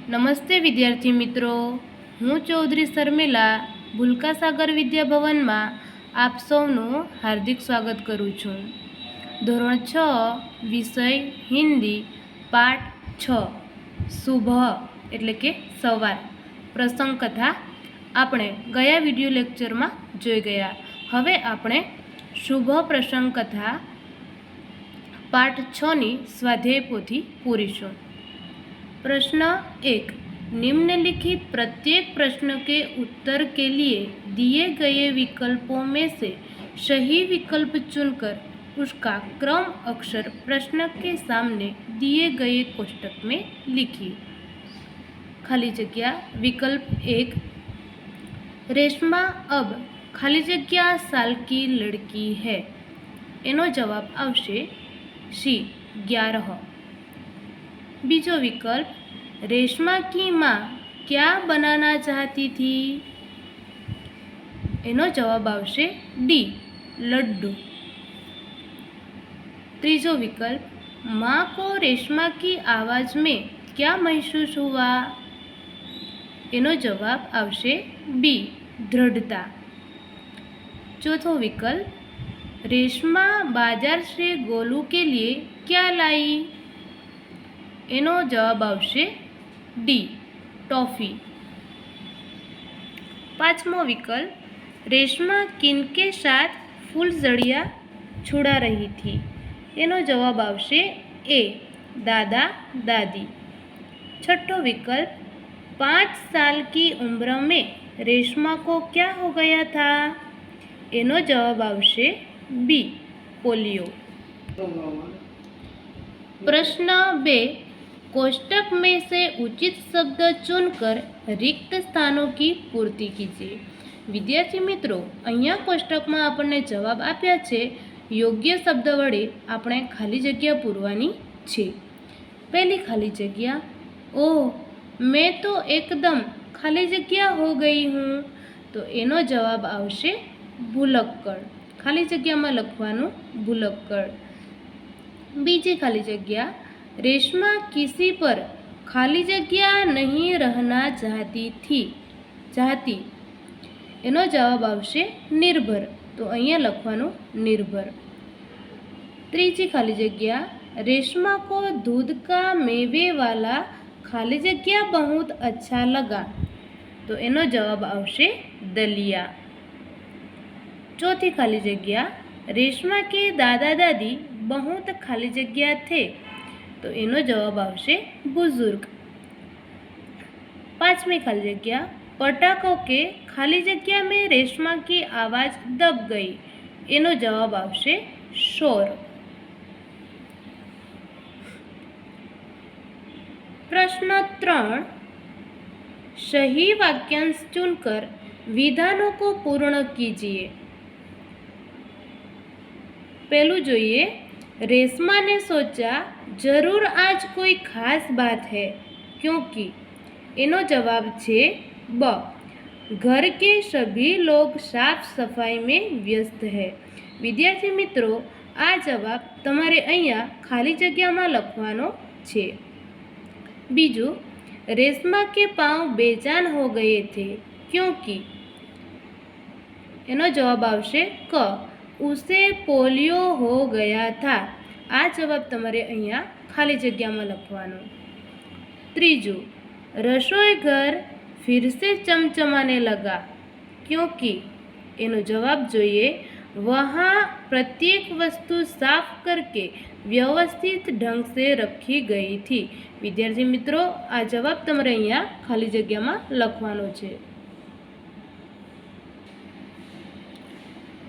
નમસ્તે વિદ્યાર્થી મિત્રો, હું ચૌધરી શર્મિલા ભૂલકા સાગર વિદ્યાભવનમાં આપ સૌનું હાર્દિક સ્વાગત કરું છું. ધોરણ 6 વિષય હિન્દી પાઠ 6 સુબહ એટલે કે સવાર પ્રસંગ કથા આપણે ગયા વિડિયો લેક્ચરમાં જોઈ ગયા. હવે આપણે શુભ પ્રસંગ કથા पाठ 6 स्वाध्याय पोथी पूरीशुं. प्रश्न 1. निम्नलिखित प्रत्येक प्रश्न के उत्तर के लिए दिए गए विकल्पों में से सही विकल्प चुनकर उसका क्रम अक्षर प्रश्न के सामने दिए गए कोष्टक में लिखिए. खाली जगह विकल्प 1. रेशमा अब खाली जगह साल की लड़की है. एनो जवाब आवशे सी 11. बीजो विकल्प रेशमा की माँ क्या बनाना चाहती थी. एनो जवाब आवशे डी लड्डू. तीजो विकल्प माँ को रेशमा की आवाज़ में क्या महसूस हुआ. एनो जवाब आवशे बी दृढ़ता. चौथो विकल्प रेशमा बाजार से गोलू के लिए क्या लाई. एनो जवाब आवशे डी टॉफी. पांचमो विकल्प रेशमा किनके साथ फूलझड़ियाँ छुड़ा रही थी. एनो जवाब आवशे ए दादा दादी. छठो विकल्प 5 साल की उम्र में रेशमा को क्या हो गया था. एनो जवाब आवशे बी पोलियो. प्रश्न 2. कोष्टक में से उचित शब्द चुनकर रिक्त स्थानों की पूर्ति कीजिए. विद्यार्थी मित्रों, अहींया कोष्टकमां आपणे जवाब आप्या छे. योग्य शब्द वडे आपणे खाली जग्या पूरवानी छे. पहली खाली जग्या, ओह मैं तो एकदम खाली जग्या हो गई हूँ. तो एनो जवाब आवशे भूलक्कड़. खाली जग्यामां लखवानुं भूलक्कड़. बीजी खाली जग्या, रेशमा किसी पर खाली जग्या नहीं रहना चाहती. एनो जवाब आवशे निर्भर. तो अहींया लखवानुं निर्भर. तीजी खाली जग्या, रेशमा को दूध का मेवे वाला खाली जग्या बहुत अच्छा लगा. तो एनो जवाब आवशे दलिया. चौथी खाली जग्या, रेशमा के दादा दादी बहुत खाली जग्या थे. तो एनो जवाब आवशे बुजुर्ग. पांचवी खाली जग्या, पटाखों के खाली जग्या में रेशमा की आवाज दब गई. एनो जवाब आवशे शोर. प्रश्न 3. सही वाक्यांश चुनकर विधानों को पूर्ण कीजिए. पहलू जोइए, रेशमा ने सोचा जरूर आज कोई खास बात है क्योंकि. एनो जवाब छे ब घर के सभी लोग साफ सफाई में व्यस्त है. विद्यार्थी मित्रों, आ जवाब तमारे अहींया खाली जग्यामां लखवानो छे. बीजू, रेशमा के पांव बेजान हो गए थे क्योंकि. एनो जवाब आवशे क उसे पोलियो हो गया था. आ जवाब तमारे अहींया खाली जग्यामां लखवानो. तीजू, रसोई घर फिर से चमचमाने लगा क्योंकि. एनो जवाब जोइए, वहाँ प्रत्येक वस्तु साफ करके व्यवस्थित ढंग से रखी गई थी. विद्यार्थी मित्रों, आ जवाब तमारे अहींया खाली जग्यामां लखवानो छे.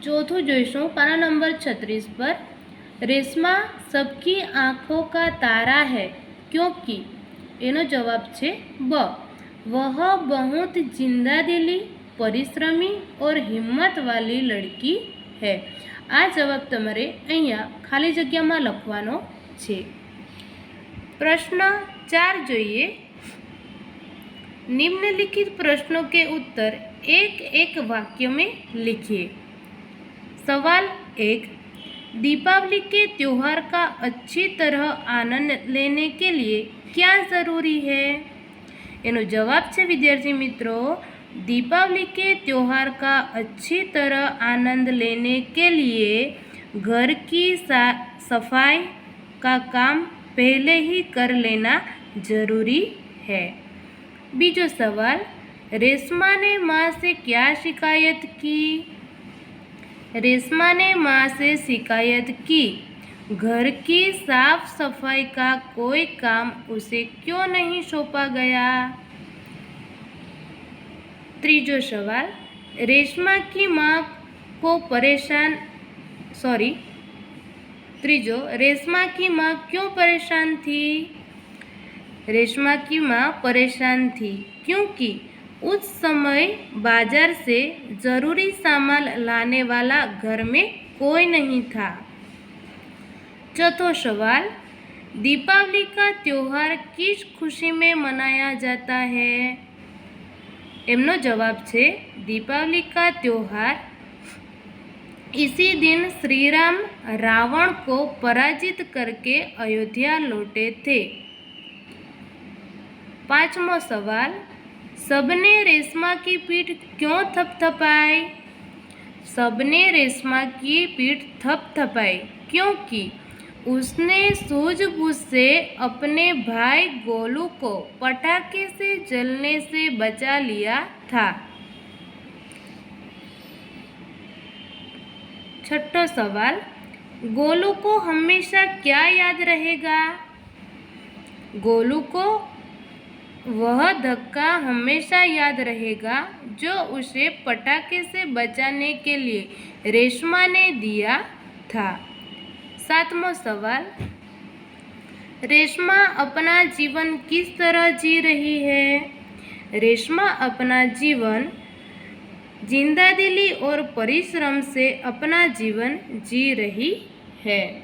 चौथुं जोईशुं पाना नंबर 36 पर. रेशमा सबकी आँखों का तारा है क्योंकि. एनो जवाब छे ब वह बहुत जिंदादिली, परिश्रमी और हिम्मत वाली लड़की है. आ जवाब तमारे अहींया खाली जग्यामां लखवानो छे. प्रश्न 4 जोईए. निम्नलिखित प्रश्नों के उत्तर एक एक वाक्य में लिखिए. सवाल 1. दीपावली के त्योहार का अच्छी तरह आनंद लेने के लिए क्या ज़रूरी है. एनो जवाब है विद्यार्थी मित्रों, दीपावली के त्यौहार का अच्छी तरह आनंद लेने के लिए घर की सफाई का काम पहले ही कर लेना जरूरी है। बीजो सवाल, रेशमा ने माँ से क्या शिकायत की? रेशमा ने माँ से शिकायत की, घर की साफ सफाई का कोई काम उसे क्यों नहीं सौंपा गया? तीजो सवाल, रेशमा की माँ को रेशमा की माँ क्यों परेशान थी? रेशमा की माँ परेशान थी क्योंकि उस समय बाजार से जरूरी सामान लाने वाला घर में कोई नहीं था। चौथो सवाल, दीपावली का त्योहार किस खुशी में मनाया जाता है? एमनो जवाब है, दीपावली का त्योहार इसी दिन श्री राम रावण को पराजित करके अयोध्या लौटे थे। पांचमो सवाल, सबने रेशमा की पीठ क्यों थपथपाई? सबने रेशमा की पीठ थपथपाई क्योंकि उसने सूझबूझ से अपने भाई गोलू को पटाखे से जलने से बचा लिया था। छठो सवाल, गोलू को हमेशा क्या याद रहेगा? गोलू को वह धक्का हमेशा याद रहेगा जो उसे पटाखे से बचाने के लिए रेशमा ने दिया था। सातवां सवाल, रेशमा अपना जीवन किस तरह जी रही है? रेशमा अपना जीवन जिंदादिली और परिश्रम से अपना जीवन जी रही है।